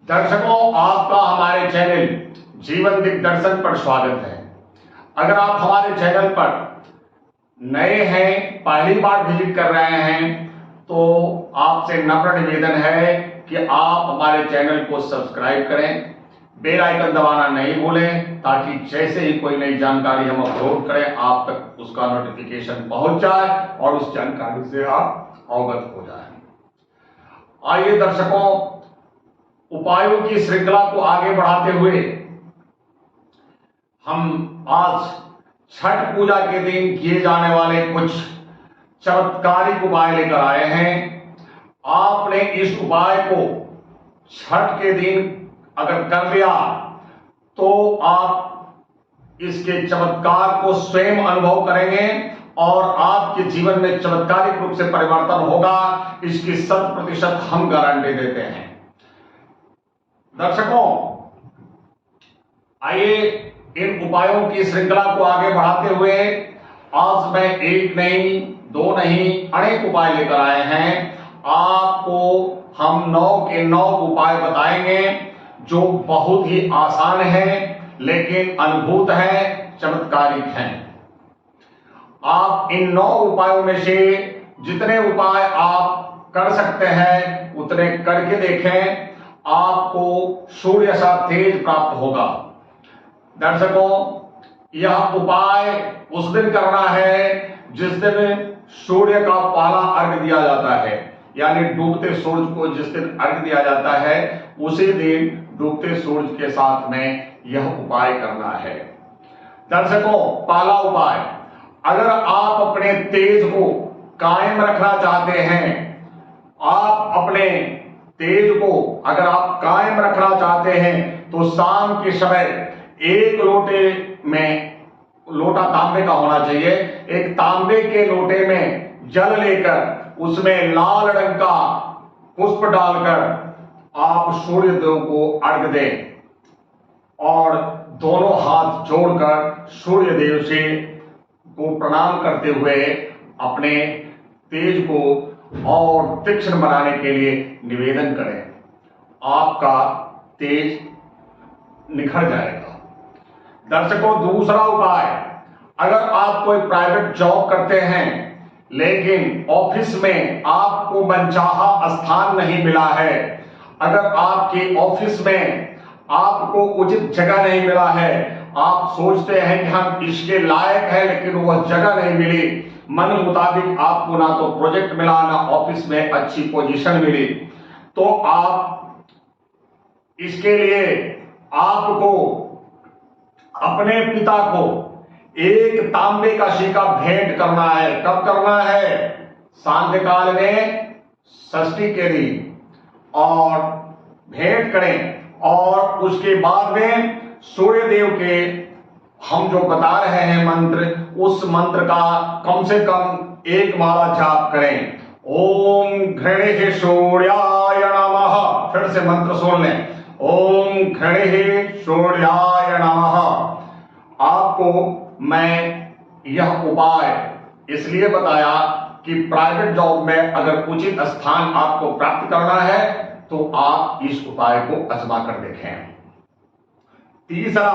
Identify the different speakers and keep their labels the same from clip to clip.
Speaker 1: दर्शकों, आपका हमारे चैनल जीवन दिग्दर्शन पर स्वागत है। अगर आप हमारे चैनल पर नए हैं, पहली बार विजिट कर रहे हैं, तो आपसे नम्र निवेदन है कि आप हमारे चैनल को सब्सक्राइब करें, बेल आइकन दबाना नहीं भूलें, ताकि जैसे ही कोई नई जानकारी हम अपलोड करें आप तक उसका नोटिफिकेशन पहुंच जाए और उस जानकारी से आप अवगत हो जाएं। आइए दर्शकों, उपायों की श्रृंखला को आगे बढ़ाते हुए हम आज छठ पूजा के दिन किए जाने वाले कुछ चमत्कारिक उपाय लेकर आए हैं। आपने इस उपाय को छठ के दिन अगर कर लिया तो आप इसके चमत्कार को स्वयं अनुभव करेंगे और आपके जीवन में चमत्कारिक रूप से परिवर्तन होगा, इसकी 100% हम गारंटी देते हैं। दर्शकों, आइए इन उपायों की श्रृंखला को आगे बढ़ाते हुए आज मैं एक नहीं, दो नहीं, अनेक उपाय लेकर आए हैं। आपको हम 9 के 9 उपाय बताएंगे जो बहुत ही आसान हैं, लेकिन अद्भुत हैं, चमत्कारिक हैं। आप इन 9 उपायों में से जितने उपाय आप कर सकते हैं उतने करके देखें, आपको सूर्य सा तेज प्राप्त होगा। दर्शकों, यह उपाय उस दिन करना है जिस दिन सूर्य का पहला अर्घ्य दिया जाता है, यानी डूबते सूरज को जिस दिन अर्घ्य दिया जाता है उसी दिन डूबते सूरज के साथ में यह उपाय करना है। दर्शकों, पहला उपाय, अगर आप अपने तेज को कायम रखना चाहते हैं, आप अपने तेज को अगर आप कायम रखना चाहते हैं तो शाम के समय एक लोटे में, लोटा तांबे का होना चाहिए, एक तांबे के लोटे में जल लेकर उसमें लाल रंग का पुष्प डालकर आप सूर्य देव को अर्घ्य दें और दोनों हाथ जोड़कर सूर्य देव से को प्रणाम करते हुए अपने तेज को और तीक्ष्ण बनाने के लिए निवेदन करें। आपका तेज निखर जाएगा। दर्शकों, दूसरा उपाय, अगर आप कोई प्राइवेट जॉब करते हैं लेकिन ऑफिस में आपको मनचाहा स्थान नहीं मिला है, अगर आपके ऑफिस में आपको उचित जगह नहीं मिला है, आप सोचते हैं कि हम इसके लायक हैं लेकिन वह जगह नहीं मिली, मन मुताबिक आपको ना तो प्रोजेक्ट मिला ना ऑफिस में अच्छी पोजीशन मिली, तो आप इसके लिए आपको अपने पिता को एक तांबे का सिक्का भेंट करना है। कब करना है? सांध्यकाल में, षष्ठी के दिन, और भेंट करें और उसके बाद में सूर्य देव के हम जो बता रहे हैं मंत्र, उस मंत्र का कम से कम एक माला जाप करें। ओम घृणे सूर्याय नमः। फिर से मंत्र सुन लें, ओम घृणे सूर्याय नमः। आपको मैं यह उपाय इसलिए बताया कि प्राइवेट जॉब में अगर उचित स्थान आपको प्राप्त करना है तो आप इस उपाय को आजमा कर देखें। तीसरा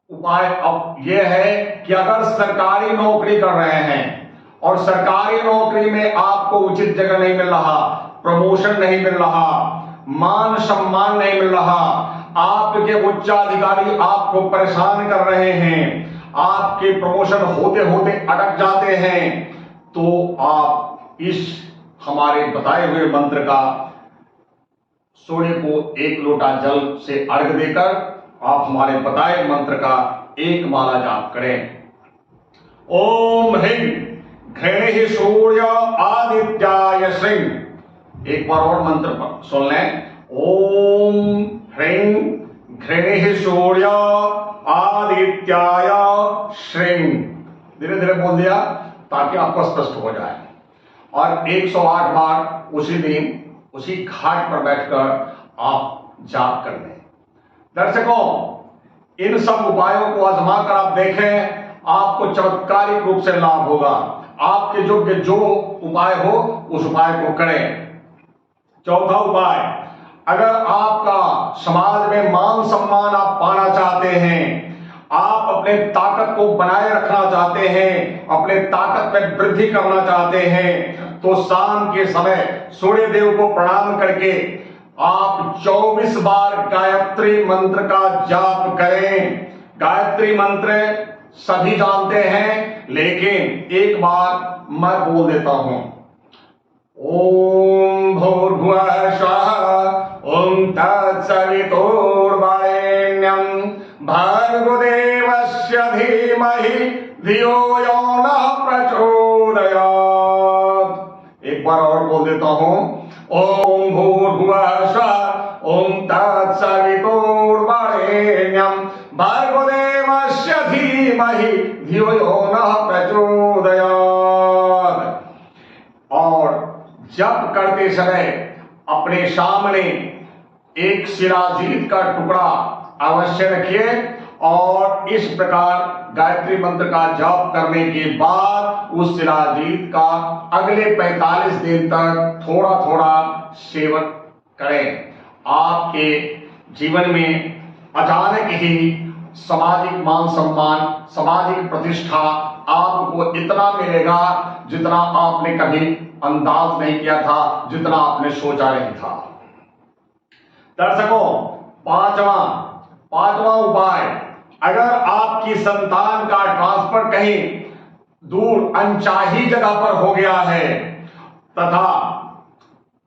Speaker 1: उपाय अब यह है कि अगर सरकारी नौकरी कर रहे हैं और सरकारी नौकरी में आपको उचित जगह नहीं मिल रहा, प्रमोशन नहीं मिल रहा, मान सम्मान नहीं मिल रहा, आपके उच्चाधिकारी आपको परेशान कर रहे हैं, आपके प्रमोशन होते होते अटक जाते हैं, तो आप इस हमारे बताए हुए मंत्र का सूर्य को एक लोटा जल से अर्घ्य देकर आप हमारे बताए मंत्र का एक माला जाप करें। ओम ह्रीं घृणे सूर्य आदित्याय श्रीं। एक बार और मंत्र सुन लें, ओम ह्रीं घृणे सूर्य आदित्याय श्रीं। धीरे धीरे बोल दिया ताकि आपको स्पष्ट हो जाए। और 108 बार उसी दिन उसी घाट पर बैठकर आप जाप कर लें। दर्शकों, इन सब उपायों को आजमा कर आप देखें, आपको चमत्कारिक रूप से लाभ होगा। आपके जो उपाय हो उस उपाय को करें। चौथा उपाय, अगर आपका समाज में मान सम्मान आप पाना चाहते हैं, आप अपने ताकत को बनाए रखना चाहते हैं, अपने ताकत में वृद्धि करना चाहते हैं, तो शाम के समय सूर्य देव को प्रणाम करके आप 24 बार गायत्री मंत्र का जाप करें। गायत्री मंत्र सभी जानते हैं, लेकिन एक बार मैं बोल देता हूं। ओम भूर्भुवः स्वः ओम तत्सवितुर्वरेण्यं भर्गोदेवस्य धीमहि धियो यो नः प्रचोदयात्। एक बार और बोल देता हूं। ओम भूर्भुवः स्वः ओम तत्सवितुर्वरेण्यं भर्गोदेवस्य धीमहि धियो यो नः प्रचोदयात्। और जप करते समय अपने सामने एक शिलाजीत का टुकड़ा अवश्य रखिए और इस प्रकार गायत्री मंत्र का जाप करने के बाद उस शिलाजीत का अगले 45 दिन तक थोड़ा थोड़ा सेवन करें। आपके जीवन में अचानक ही सामाजिक मान सम्मान, सामाजिक प्रतिष्ठा आपको इतना मिलेगा जितना आपने कभी अंदाज नहीं किया था, जितना आपने सोचा नहीं था। दर्शकों, पांचवा उपाय, अगर आपकी संतान का ट्रांसफर कहीं दूर अनचाही जगह पर हो गया है तथा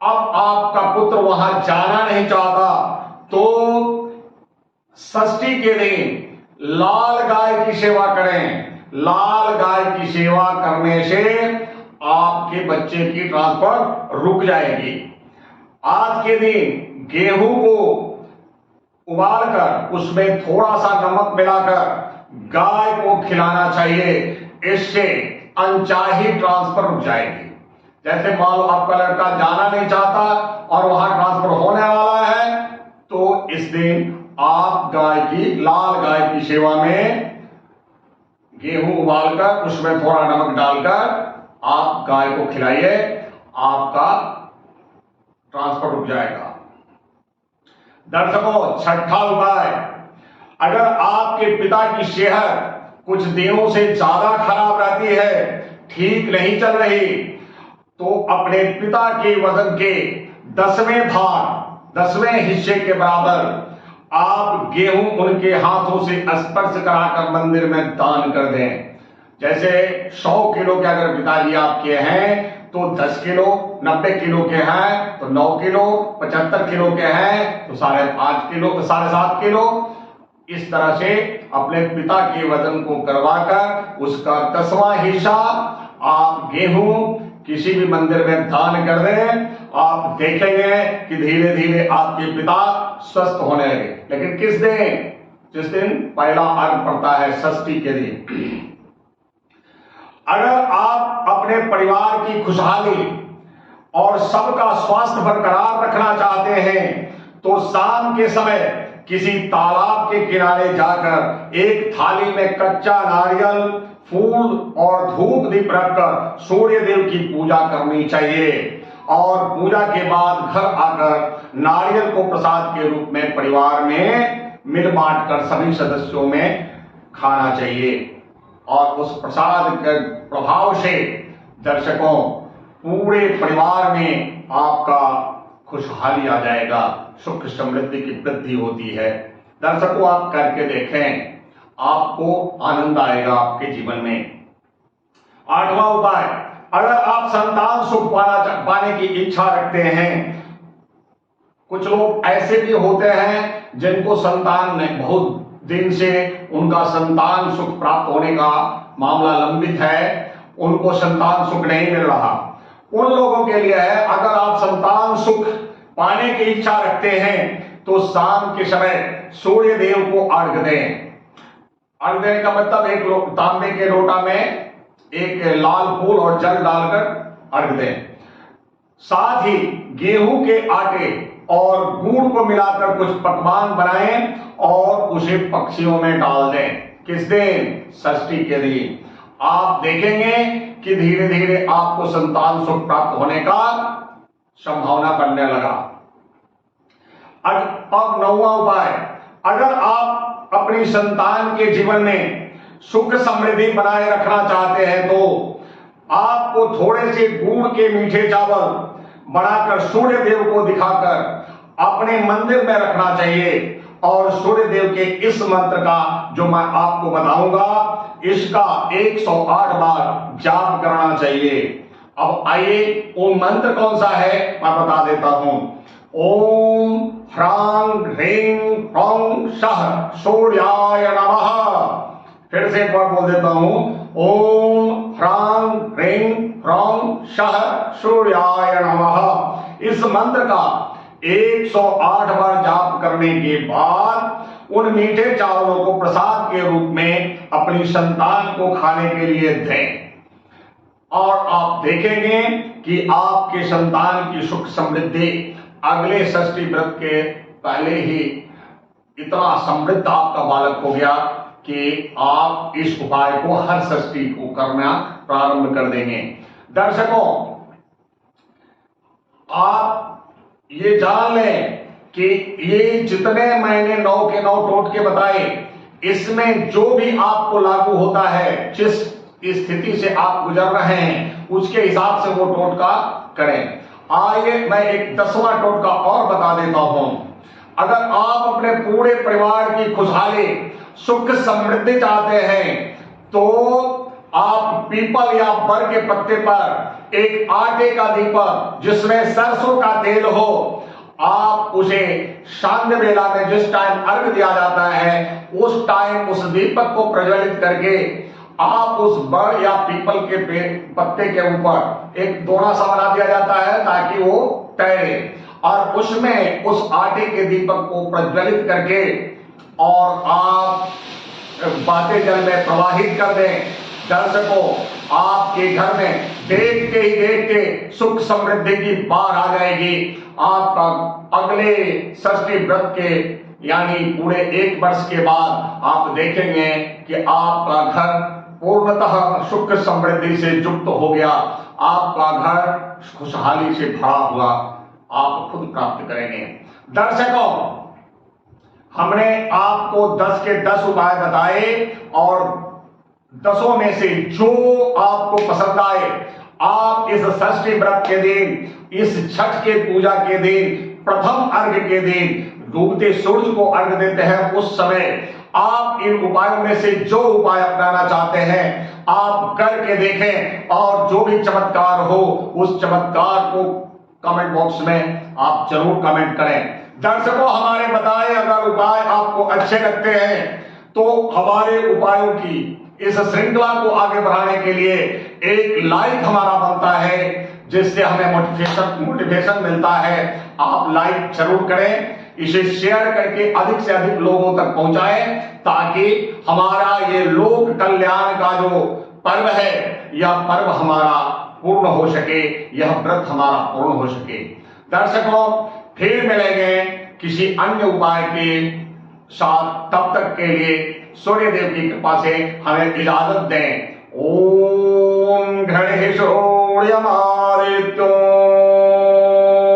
Speaker 1: अब आपका पुत्र वहां जाना नहीं चाहता, तो षष्ठी के दिन लाल गाय की सेवा करें। लाल गाय की सेवा करने से आपके बच्चे की ट्रांसफर रुक जाएगी। आज के दिन गेहूं को उबालकर उसमें थोड़ा सा नमक मिलाकर गाय को खिलाना चाहिए। इससे अनचाही ट्रांसफर रुक जाएगी। जैसे मान लो आपका लड़का जाना नहीं चाहता और वहां ट्रांसफर होने वाला है, तो इस दिन आप लाल गाय की सेवा में गेहूं उबालकर उसमें थोड़ा नमक डालकर आप गाय को खिलाइए, आपका ट्रांसफर रुक जाएगा। दर्शकों, छठा उपाय, अगर आपके पिता की सेहत कुछ दिनों से ज्यादा खराब रहती है, ठीक नहीं चल रही, तो अपने पिता के वजन के 10वें हिस्से के बराबर आप गेहूं उनके हाथों से स्पर्श कराकर मंदिर में दान कर दें। जैसे 100 किलो के अगर पिताजी आपके हैं तो 10 किलो, 90 किलो के हैं तो 9 किलो, 75 किलो के हैं तो 5.5 किलो, 7.5 किलो। इस तरह से अपने पिता के वजन को करवाकर उसका 10वां हिस्सा आप गेहूं किसी भी मंदिर में दान कर दें। आप देखेंगे कि धीरे धीरे आपके पिता स्वस्थ होने लगे। लेकिन किस दिन? जिस दिन पहला अर्घ पड़ता है, षष्ठी के दिन। अगर आप अपने परिवार की खुशहाली और सबका स्वास्थ्य बरकरार रखना चाहते हैं, तो शाम के समय किसी तालाब के किनारे जाकर एक थाली में कच्चा नारियल, फूल और धूप दीप रखकर सूर्य देव की पूजा करनी चाहिए। और पूजा के बाद घर आकर नारियल को प्रसाद के रूप में परिवार में मिल बांट कर सभी सदस्यों में खाना चाहिए। और उस प्रसाद के प्रभाव से दर्शकों, पूरे परिवार में आपका खुशहाली आ जाएगा, सुख समृद्धि की वृद्धि होती है। दर्शकों, आप करके देखें, आपको आनंद आएगा आपके जीवन में। 8वां उपाय, अगर आप संतान सुख पाने की इच्छा रखते हैं, कुछ लोग ऐसे भी होते हैं जिनको संतान नहीं, बहुत दिन से उनका संतान सुख प्राप्त होने का मामला लंबित है, उनको संतान सुख नहीं मिल रहा। उन लोगों के लिए है, अगर आप संतान सुख पाने की इच्छा रखते हैं तो शाम के समय सूर्य देव को अर्घ दें। अर्घ देने का मतलब एक तांबे के लोटा में एक लाल फूल और जल डालकर अर्घ दें। साथ ही गेहूं के आटे और गुड़ को मिलाकर कुछ पकवान बनाएं और उसे पक्षियों में डाल दें। किस दिन? षष्ठी के दिन। आप देखेंगे कि धीरे धीरे आपको संतान सुख प्राप्त होने का संभावना बनने लगा। अब 9वां उपाय, अगर आप अपनी संतान के जीवन में सुख समृद्धि बनाए रखना चाहते हैं तो आपको थोड़े से गुड़ के मीठे चावल बनाकर सूर्य देव को दिखाकर अपने मंदिर में रखना चाहिए और सूर्य देव के इस मंत्र का जो मैं आपको बताऊंगा इसका 108 बार जाप करना चाहिए। अब आइए वो मंत्र कौन सा है मैं बता देता हूं। ओम ह्रां ह्रीं ह्रौं सः सूर्याय नमः। फिर से एक बार बोल देता हूं। ओम ह्रां ह्रीं ह्रौं सः सूर्याय नमः। इस मंत्र का 108 बार जाप करने के बाद उन मीठे चावलों को प्रसाद के रूप में अपनी संतान को खाने के लिए दें और आप देखेंगे कि आपके संतान की सुख समृद्धि अगले षष्ठी व्रत के पहले ही इतना समृद्ध आपका बालक हो गया कि आप इस उपाय को हर षष्ठी को करना प्रारंभ कर देंगे। दर्शकों, आप ये जान लें कि ये जितने मैंने 9 के 9 टोटके बताए इसमें जो भी आपको लागू होता है, जिस स्थिति से आप गुजर रहे हैं उसके हिसाब से वो टोटका करें। आइए मैं एक 10वां टोटका और बता देता हूं। अगर आप अपने पूरे परिवार की खुशहाली सुख समृद्धि चाहते हैं तो आप पीपल या बर के पत्ते पर एक आटे का दीपक जिसमें सरसों का तेल हो, आप उसे सांध्य वेला में जिस टाइम अर्घ दिया जाता है उस टाइम उस दीपक को प्रज्वलित करके आप उस बर या पीपल के पत्ते के ऊपर एक दोना सा बना दिया जाता है ताकि वो तैरे और उसमें उस आटे के दीपक को प्रज्वलित करके और आप बातें जल में प्रवाहित कर दें। दर्शकों, आपके घर में देखते ही देखते सुख समृद्धि की बाढ़ आ जाएगी। आपका अगले षष्ठी व्रत के यानी पूरे 1 वर्ष के बाद आप देखेंगे कि आपका घर पूर्णतः सुख समृद्धि से युक्त हो गया, आपका घर खुशहाली से भरा हुआ आप खुद प्राप्त करेंगे। दर्शकों, हमने आपको 10 के 10 उपाय बताए और 10 में से जो आपको पसंद आए आप इस षष्ठी व्रत के दिन, इस छठ के पूजा के दिन, प्रथम अर्घ के दिन डूबते सूरज को अर्घ देते हैं उस समय आप इन उपायों में से जो उपाय अपनाना चाहते हैं आप करके देखें और जो भी चमत्कार हो उस चमत्कार को कमेंट बॉक्स में आप जरूर कमेंट करें। दर्शकों, हमारे बताए अगर उपाय आपको अच्छे लगते हैं तो हमारे उपायों की इस श्रृंखला को आगे बढ़ाने के लिए एक लाइक हमारा बनता है जिससे हमें मोटिवेशन मिलता है। आप लाइक जरूर करें, इसे शेयर करके अधिक से अधिक लोगों तक पहुंचाएं ताकि हमारा ये लोक कल्याण का जो पर्व है यह पर्व हमारा पूर्ण हो सके, यह व्रत हमारा पूर्ण हो सके। दर्शकों, फिर मिलेंगे किसी अन्य उपाय के साथ, तब तक के लिए सूर्य देव की कृपा से हमें इजाजत दें। ओम गणेशोऽयमादित्यो